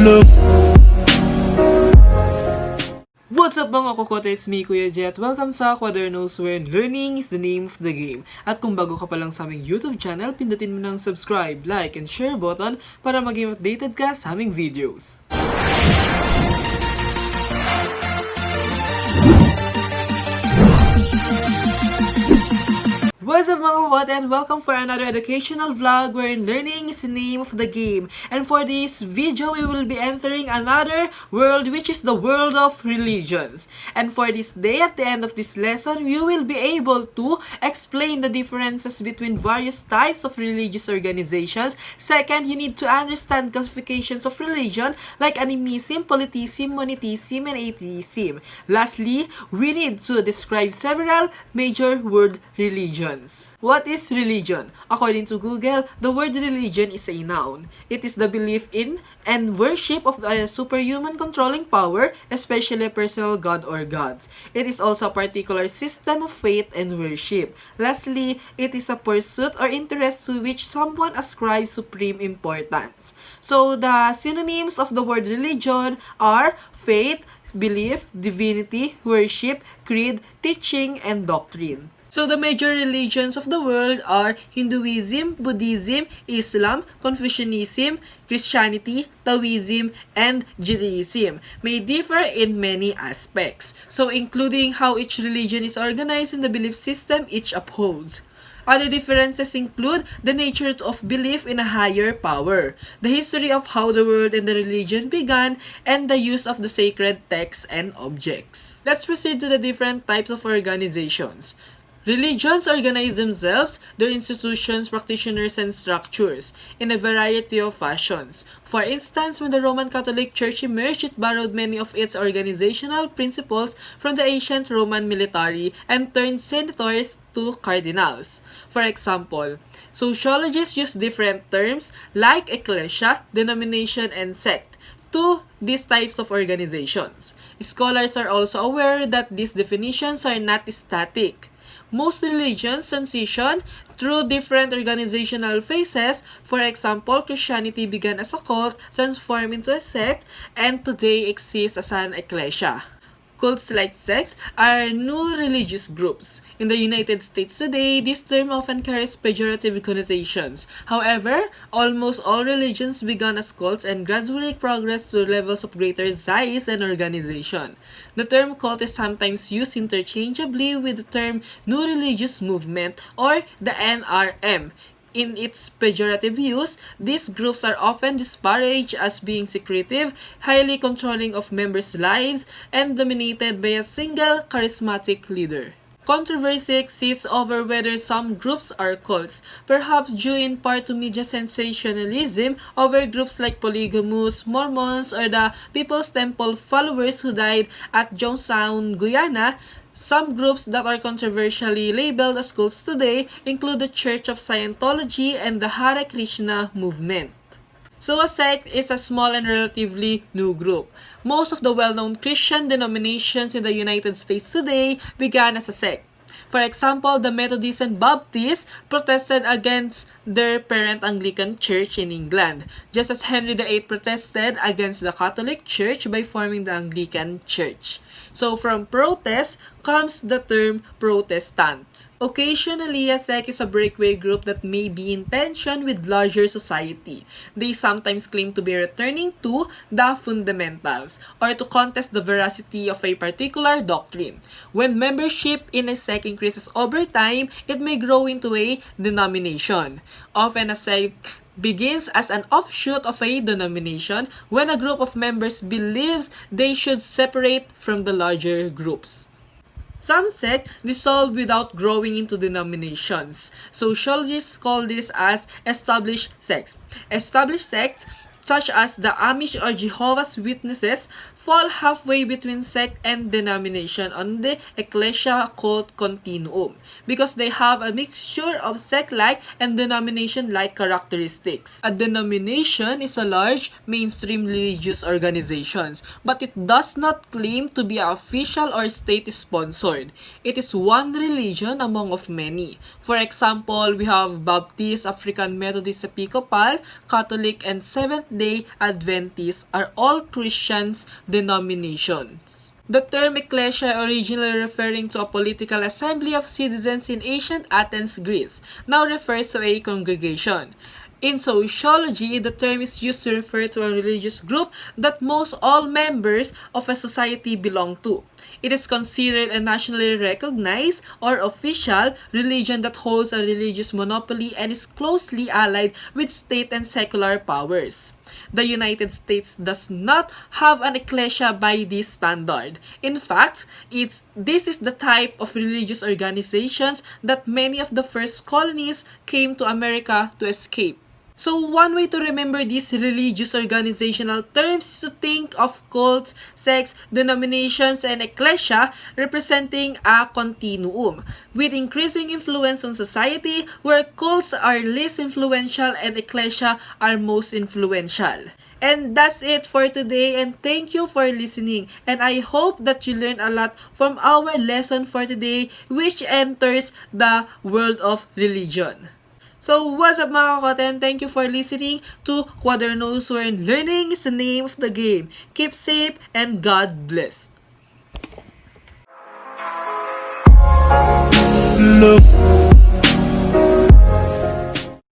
What's up mga Kokote? It's me, Kuya Jet. Welcome sa Quadernos, where learning is the name of the game. At kung bago ka pa lang sa aming YouTube channel, pindutin mo ng subscribe, like, and share button para maging updated ka sa aming videos. What's up mga Kokote, and welcome for another educational vlog wherein learning is the name of the game. And for this video, we will be entering another world, which is the world of religions. And for this day, at the end of this lesson, you will be able to explain the differences between various types of religious organizations. Second, you need to understand classifications of religion like Animism, Polytheism, Monotheism, and Atheism. Lastly, we need to describe several major world religions. What is religion? According to Google, the word religion is a noun. It is the belief in and worship of a superhuman controlling power, especially a personal god or gods. It is also a particular system of faith and worship. Lastly, it is a pursuit or interest to which someone ascribes supreme importance. So, the synonyms of the word religion are faith, belief, divinity, worship, creed, teaching, and doctrine. So the major religions of the world are Hinduism, Buddhism, Islam, Confucianism, Christianity, Taoism, and Judaism. May differ in many aspects, so including how each religion is organized and the belief system each upholds. Other differences include the nature of belief in a higher power, the history of how the world and the religion began, and the use of the sacred texts and objects. Let's proceed to the different types of organizations. Religions organize themselves, their institutions, practitioners, and structures in a variety of fashions. For instance, when the Roman Catholic Church emerged, it borrowed many of its organizational principles from the ancient Roman military and turned senators to cardinals. For example, sociologists use different terms like Ecclesia, Domination, and Sect to these types of organizations. Scholars are also aware that these definitions are not static. Most religions transition through different organizational phases. For example, Christianity began as a cult, transformed into a sect, and today exists as an ecclesia. Cults like sects are new religious groups. In the United States today, this term often carries pejorative connotations. However, almost all religions began as cults and gradually progressed to levels of greater size and organization. The term cult is sometimes used interchangeably with the term New Religious Movement or the NRM. In its pejorative use, these groups are often disparaged as being secretive, highly controlling of members' lives, and dominated by a single charismatic leader. Controversy exists over whether some groups are cults, perhaps due in part to media sensationalism over groups like polygamous, Mormons, or the People's Temple followers who died at Jonestown, Guyana. Some groups that are controversially labeled as cults today include the Church of Scientology and the Hare Krishna movement. So a sect is a small and relatively new group. Most of the well-known Christian denominations in the United States today began as a sect. For example, the Methodists and Baptists protested against their parent Anglican Church in England, just as Henry VIII protested against the Catholic Church by forming the Anglican Church. So from protest comes the term Protestant. Occasionally, a sect is a breakaway group that may be in tension with larger society. They sometimes claim to be returning to the fundamentals or to contest the veracity of a particular doctrine. When membership in a sect increases over time, it may grow into a denomination. Often, a sect begins as an offshoot of a denomination when a group of members believes they should separate from the larger groups. Some sects dissolve without growing into denominations. Sociologists call this as established sects. Established sects, such as the Amish or Jehovah's Witnesses, fall halfway between sect and denomination on the Ecclesia cult continuum because they have a mixture of sect-like and denomination-like characteristics. A denomination is a large mainstream religious organization, but it does not claim to be official or state-sponsored. It is one religion among of many. For example, we have Baptist, African Methodist Episcopal, Catholic, and Seventh-day Adventists are all Christians denominations. The term ecclesia originally referring to a political assembly of citizens in ancient Athens, Greece, now refers to a congregation. In sociology, the term is used to refer to a religious group that most all members of a society belong to. It is considered a nationally recognized or official religion that holds a religious monopoly and is closely allied with state and secular powers. The United States does not have an ecclesia by this standard. In fact, this is the type of religious organizations that many of the first colonies came to America to escape. So one way to remember these religious organizational terms is to think of cults, sects, denominations, and ecclesia representing a continuum, with increasing influence on society where cults are least influential and ecclesia are most influential. And that's it for today, and thank you for listening. And I hope that you learned a lot from our lesson for today, which enters the world of religion. So, what's up mga Kokote, and thank you for listening to Quadernos, where learning is the name of the game. Keep safe and God bless. Look